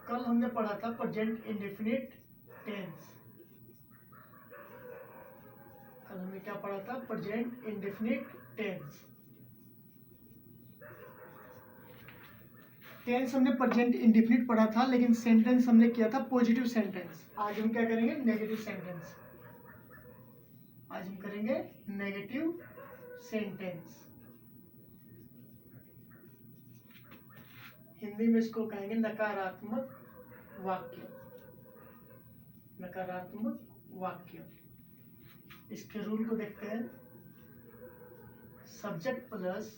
कल हमने पढ़ा था प्रेजेंट इंडेफिनिट टेंस। कल हमने क्या पढ़ा था? Present indefinite tense. टेंस हमने प्रेजेंट इंडेफिनिट पढ़ा था, लेकिन सेंटेंस हमने किया था पॉजिटिव सेंटेंस। आज हम क्या करेंगे? Negative sentence. आज हम करेंगे नेगेटिव सेंटेंस। हिंदी में इसको कहेंगे नकारात्मक वाक्य। नकारात्मक वाक्य। इसके रूल को देखते हैं। सब्जेक्ट प्लस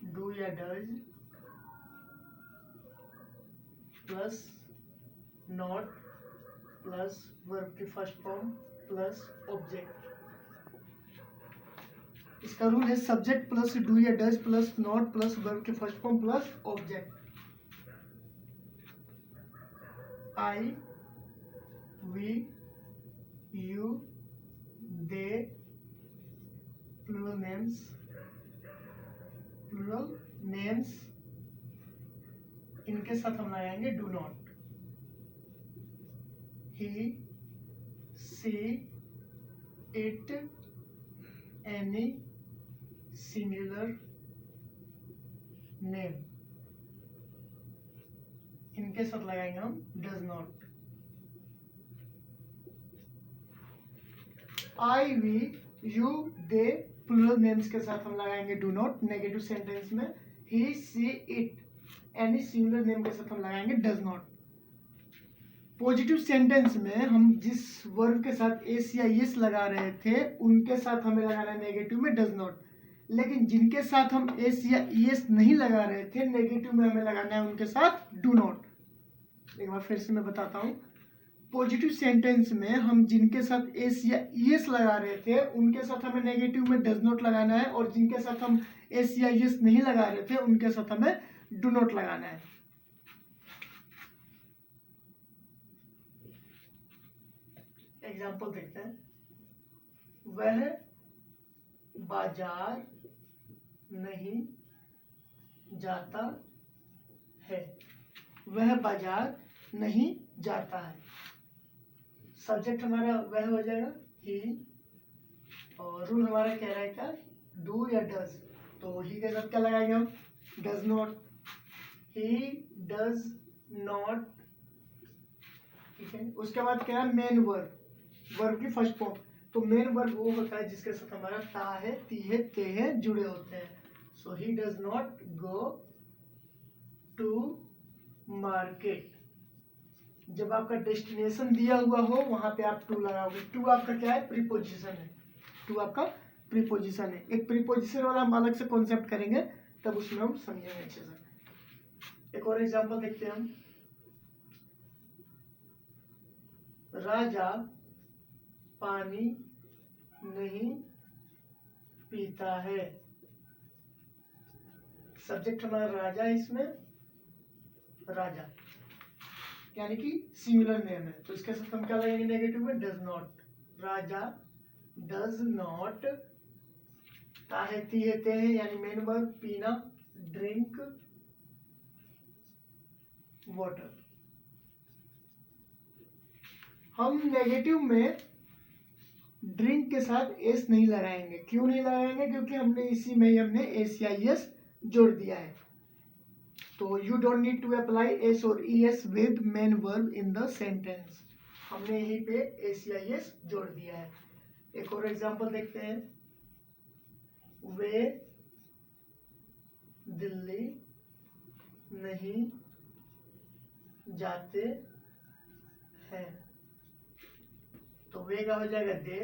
डू या does plus not plus verb की फर्स्ट फॉर्म प्लस ऑब्जेक्ट। इसका रूल है सब्जेक्ट प्लस डू या does plus not plus verb की first form plus object. I, we, you, they, plural names, इनके साथ हम लगाएंगे do not. He, she, it, any singular name, इनके साथ लगाएंगे हम does not. I, we, you, they, plural names के साथ हम लगाएंगे डू नॉट। नेगेटिव सेंटेंस में ही, she, it, any singular name के साथ हम लगाएंगे डज नॉट। पॉजिटिव सेंटेंस में हम जिस वर्ब के साथ एस या यस लगा रहे थे उनके साथ हमें लगाना है नेगेटिव में डज नॉट। लेकिन जिनके साथ हम एस या यस नहीं लगा रहे थे नेगेटिव में हमें लगाना है उनके साथ डू नॉट। एक बार फिर से मैं बताता हूँ। पॉजिटिव सेंटेंस में हम जिनके साथ एस या यस लगा रहे थे उनके साथ हमें नेगेटिव में डज नॉट लगाना है, और जिनके साथ हम एस या यस नहीं लगा रहे थे उनके साथ हमें डू नॉट लगाना है। एग्जाम्पल देखते हैं। वह बाजार नहीं जाता है। वह बाजार नहीं जाता है। सब्जेक्ट हमारा वह हो जाएगा ही, और रूल हमारा कह रहा है क्या? डू या डज। तो ही के साथ क्या लगाएंगे हम? Does not. He does not, ठीक है। उसके बाद क्या है? मेन वर्ब, वर्ब की फर्स्ट फॉर्म। तो मेन वर्ब वो होता है जिसके साथ हमारा ता है, ती है, ते है जुड़े होते हैं। So he does not go to market. जब आपका डेस्टिनेशन दिया हुआ हो वहां पे आप टू लगाओगे। टू आपका क्या है? प्रीपोजिशन है। टू आपका प्रीपोजिशन है। एक प्रीपोजिशन वाला हम अलग से कॉन्सेप्ट करेंगे, तब उसमें हम समझेंगे अच्छे से। एक और एग्जांपल देखते हैं हम। राजा पानी नहीं पीता है। सब्जेक्ट हमारा राजा है, इसमें राजा यानी कि सिंगुलर नेम है, तो इसके साथ हम क्या लगाएंगे नेगेटिव में? Does not. Raja does not, ता है, ती है, ते है यानी मेन वर्ब, पीना, ड्रिंक वाटर। हम नेगेटिव में ड्रिंक के साथ एस नहीं लगाएंगे। क्यों नहीं लगाएंगे? क्योंकि हमने इसी में ही हमने एस या एस जोड़ दिया है। तो you don't need to apply S और E S with main verb in the sentence. हमने यहीं पे एस या एस जोड़ दिया है। एक और एग्जांपल देखते हैं। वे दिल्ली नहीं जाते हैं। तो वे का हो जाएगा दे।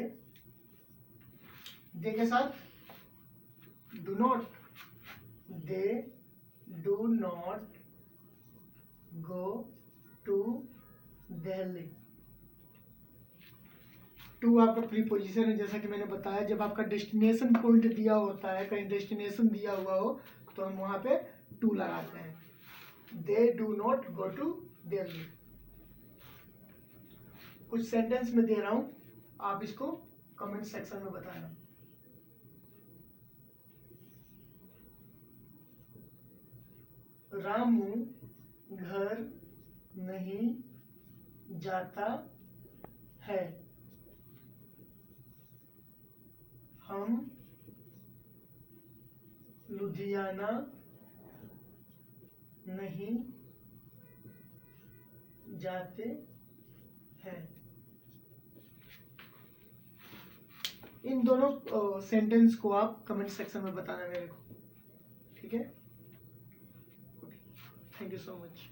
दे के साथ do not. They do not go to Delhi. To आपका प्रीपोजिशन है, जैसा कि मैंने बताया। जब आपका डेस्टिनेशन पॉइंट दिया होता है, कहीं डेस्टिनेशन दिया हुआ हो, तो हम वहां पे टू लगाते हैं। They do not go to Delhi. कुछ सेंटेंस में दे रहा हूं, आप इसको कमेंट सेक्शन में बताना। रामू घर नहीं जाता है। हम लुधियाना नहीं जाते हैं। इन दोनों सेंटेंस को आप कमेंट सेक्शन में बताना मेरे को, ठीक है? Thank you so much.